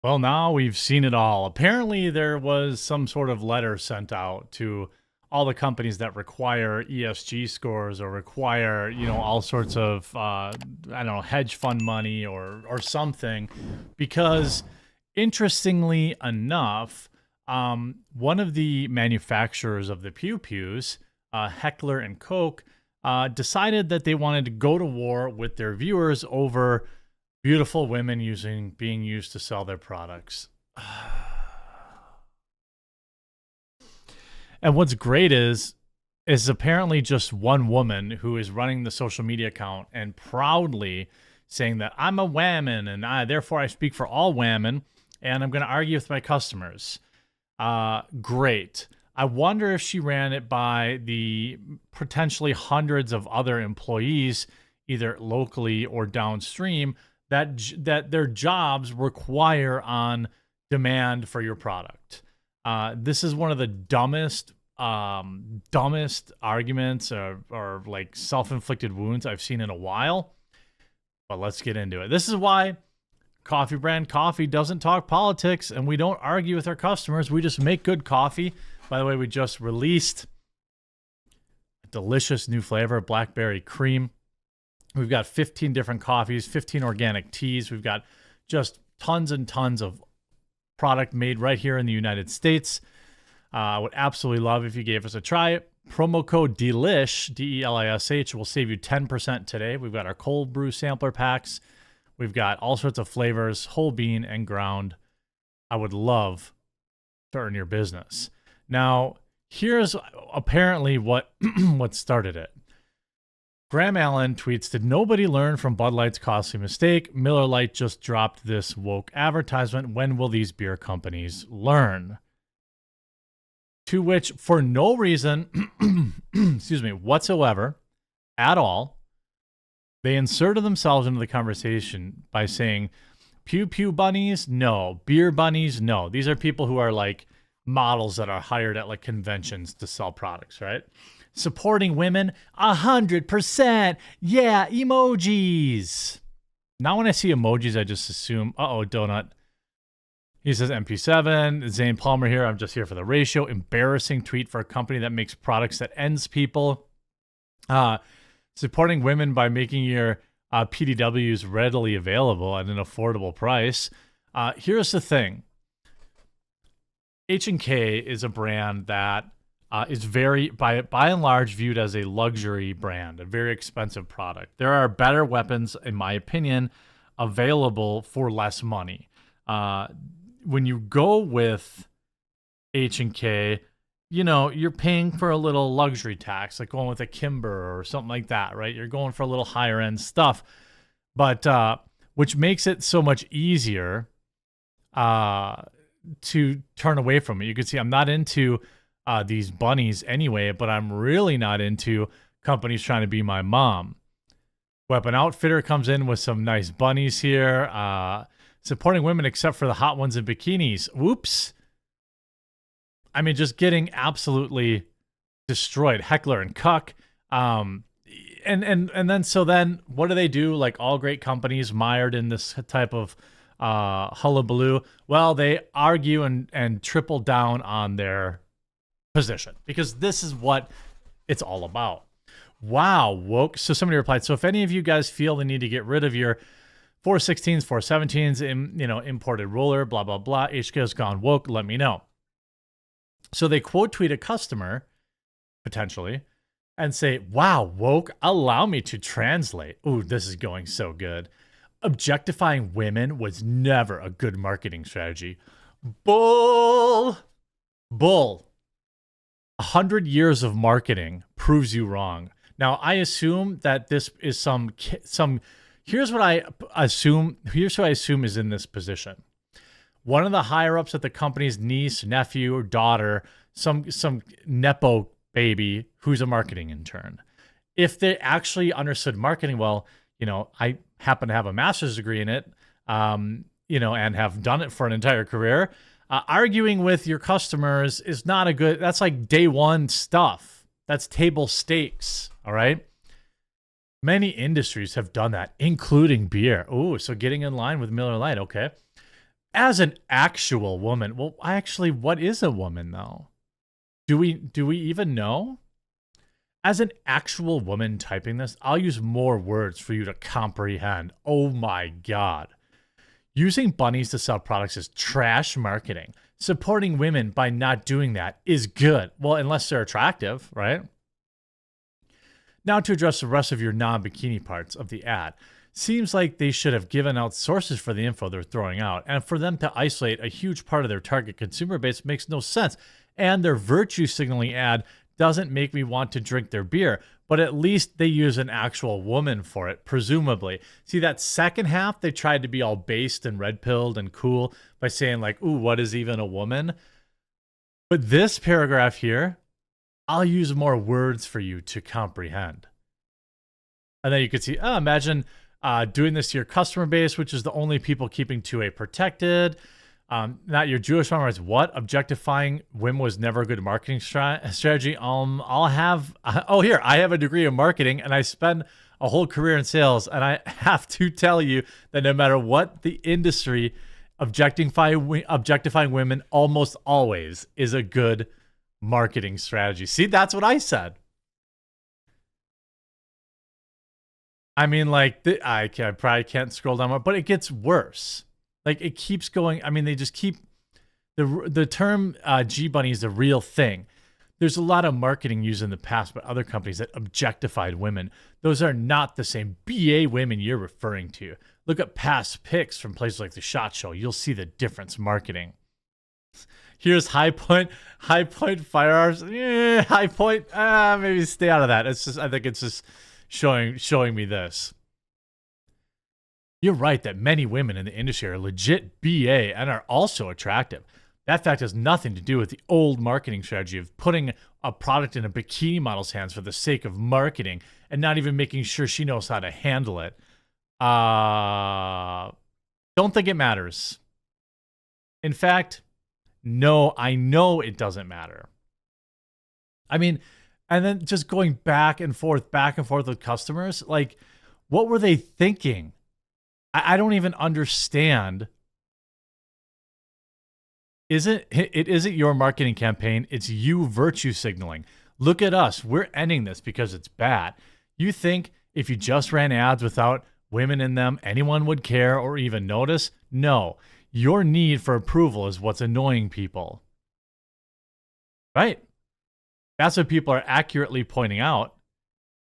Well, now we've seen it all. Apparently, there was some sort of letter sent out to all the companies that require ESG scores or require, all sorts of, I don't know, hedge fund money or something, because interestingly enough, one of the manufacturers of the pew pews, Heckler and Koch, decided that they wanted to go to war with their viewers over beautiful women being used to sell their products. And what's great is apparently just one woman who is running the social media account and proudly saying that I'm a woman and therefore I speak for all women and I'm going to argue with my customers. Great. I wonder if she ran it by the potentially hundreds of other employees, either locally or downstream, that their jobs require on demand for your product. This is one of the dumbest arguments or like self-inflicted wounds I've seen in a while. But let's get into it. This is why Coffee Brand Coffee doesn't talk politics and we don't argue with our customers. We just make good coffee. By the way, we just released a delicious new flavor, blackberry cream. We've got 15 different coffees, 15 organic teas. We've got just tons and tons of product made right here in the United States. I would absolutely love if you gave us a try. Promo code DELISH, DELISH, will save you 10% today. We've got our cold brew sampler packs. We've got all sorts of flavors, whole bean and ground. I would love to earn your business. Now, here's apparently what started it. Graham Allen tweets, did nobody learn from Bud Light's costly mistake? Miller Lite just dropped this woke advertisement. When will these beer companies learn? To which, for no reason, excuse me, whatsoever, at all, they inserted themselves into the conversation by saying, pew pew bunnies? No. Beer bunnies? No. These are people who are like models that are hired at like conventions to sell products, right? Supporting women, 100%. Yeah, emojis. Now when I see emojis, I just assume, donut. He says MP7. Zane Palmer here. I'm just here for the ratio. Embarrassing tweet for a company that makes products that ends people. Supporting women by making your PDWs readily available at an affordable price. Here's the thing. H&K is a brand that is very, by and large, viewed as a luxury brand, a very expensive product. There are better weapons, in my opinion, available for less money. When you go with H&K, you're paying for a little luxury tax, like going with a Kimber or something like that, right? You're going for a little higher end stuff, but which makes it so much easier to turn away from it. You can see I'm not into these bunnies anyway, but I'm really not into companies trying to be my mom. Weapon Outfitter comes in with some nice bunnies here. Supporting women except for the hot ones in bikinis. Whoops. I mean, just getting absolutely destroyed. Heckler and Koch. And then what do they do? Like all great companies mired in this type of hullabaloo. Well, they argue and triple down on their position because this is what it's all about. Wow, woke. So somebody replied, so if any of you guys feel the need to get rid of your 416s, 417s, imported roller, blah, blah, blah, HK has gone woke, let me know. So they quote tweet a customer, potentially, and say, wow, woke, allow me to translate. Ooh, this is going so good. Objectifying women was never a good marketing strategy. Bull. 100 years of marketing proves you wrong. Now, I assume that this is some. Here's what I assume is in this position. One of the higher ups at the company's niece, nephew, or daughter, some nepo baby who's a marketing intern. If they actually understood marketing well, I happen to have a master's degree in it, and have done it for an entire career. Arguing with your customers is not a good, that's like day one stuff. That's table stakes, all right? Many industries have done that, including beer. Oh, so getting in line with Miller Lite, okay. As an actual woman. Well, actually, what is a woman though? Do we even know? As an actual woman typing this, I'll use more words for you to comprehend. Oh my God. Using bunnies to sell products is trash marketing. Supporting women by not doing that is good. Well, unless they're attractive, right? Now to address the rest of your non-bikini parts of the ad. Seems like they should have given out sources for the info they're throwing out, and for them to isolate a huge part of their target consumer base makes no sense. And their virtue signaling ad doesn't make me want to drink their beer, but at least they use an actual woman for it, presumably. See, that second half, they tried to be all based and red-pilled and cool by saying like, ooh, what is even a woman? But this paragraph here, I'll use more words for you to comprehend. And then you could see, imagine doing this to your customer base, which is the only people keeping 2A protected. Not your Jewish farmers. What? Objectifying women was never a good marketing strategy. I have a degree in marketing and I spend a whole career in sales. And I have to tell you that no matter what the industry, objectifying women almost always is a good marketing strategy. See, that's what I said. I mean, like, I probably can't scroll down more, but it gets worse. Like, it keeps going. I mean, they just keep the term G Bunny is a real thing. There's a lot of marketing used in the past by other companies that objectified women. Those are not the same BA women you're referring to. Look at past pics from places like the SHOT Show. You'll see the difference marketing. Here's High Point Firearms. High Point. Maybe stay out of that. It's just, I think it's just showing me this. You're right that many women in the industry are legit BA and are also attractive. That fact has nothing to do with the old marketing strategy of putting a product in a bikini model's hands for the sake of marketing and not even making sure she knows how to handle it. Don't think it matters. In fact, no, I know it doesn't matter. I mean, and then just going back and forth with customers, like, what were they thinking? I don't even understand. It isn't your marketing campaign. It's you virtue signaling. Look at us. We're ending this because it's bad. You think if you just ran ads without women in them, anyone would care or even notice? No. Your need for approval is what's annoying people. Right? That's what people are accurately pointing out,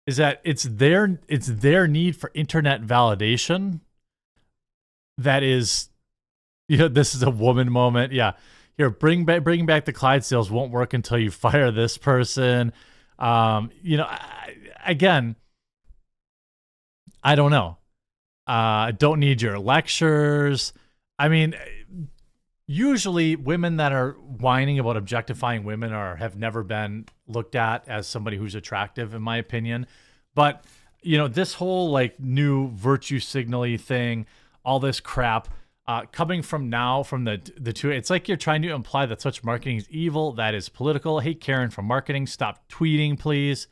is that it's their need for internet validation that is, this is a woman moment. Yeah. Here, bringing back the Clydesdales won't work until you fire this person. Again, I don't know. Don't need your lectures. I mean, usually women that are whining about objectifying women have never been looked at as somebody who's attractive, in my opinion. But, this whole like new virtue signal-y thing, all this crap, coming from the two, it's like you're trying to imply that such marketing is evil, that is political. Hey, Karen from marketing, stop tweeting, please.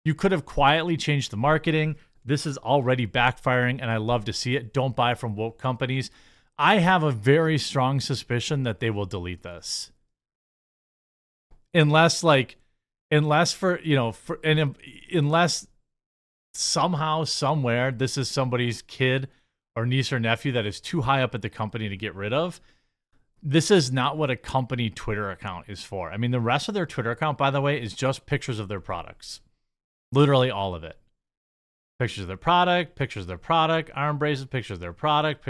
You could have quietly changed the marketing. This is already backfiring, and I love to see it. Don't buy from woke companies. I have a very strong suspicion that they will delete this. Unless somehow, somewhere, this is somebody's kid or niece or nephew that is too high up at the company to get rid of. This is not what a company Twitter account is for. I mean, the rest of their Twitter account, by the way, is just pictures of their products. Literally all of it. Pictures of their product, arm braces, pictures of their product,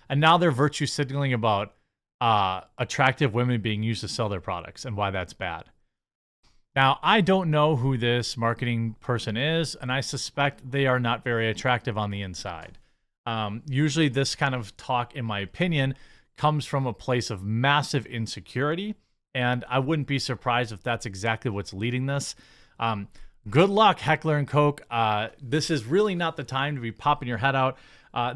and now they're virtue signaling about attractive women being used to sell their products and why that's bad. Now, I don't know who this marketing person is, and I suspect they are not very attractive on the inside. Usually this kind of talk, in my opinion, comes from a place of massive insecurity, and I wouldn't be surprised if that's exactly what's leading this. Good luck, Heckler and Koch. This is really not the time to be popping your head out.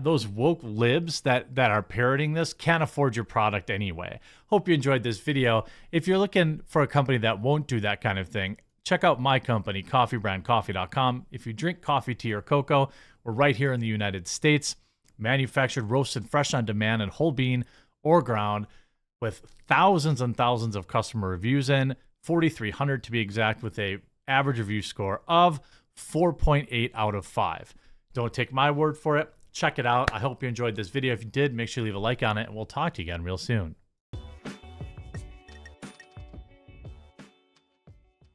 Those woke libs that are parroting this can't afford your product anyway. Hope you enjoyed this video. If you're looking for a company that won't do that kind of thing, check out my company, coffeebrandcoffee.com. If you drink coffee, tea, or cocoa, we're right here in the United States. manufactured, roasted, fresh on demand, and whole bean or ground, with thousands and thousands of customer reviews in, 4,300 to be exact, with a average review score of 4.8 out of 5. Don't take my word for it. Check it out. I hope you enjoyed this video. If you did, make sure you leave a like on it, and we'll talk to you again real soon.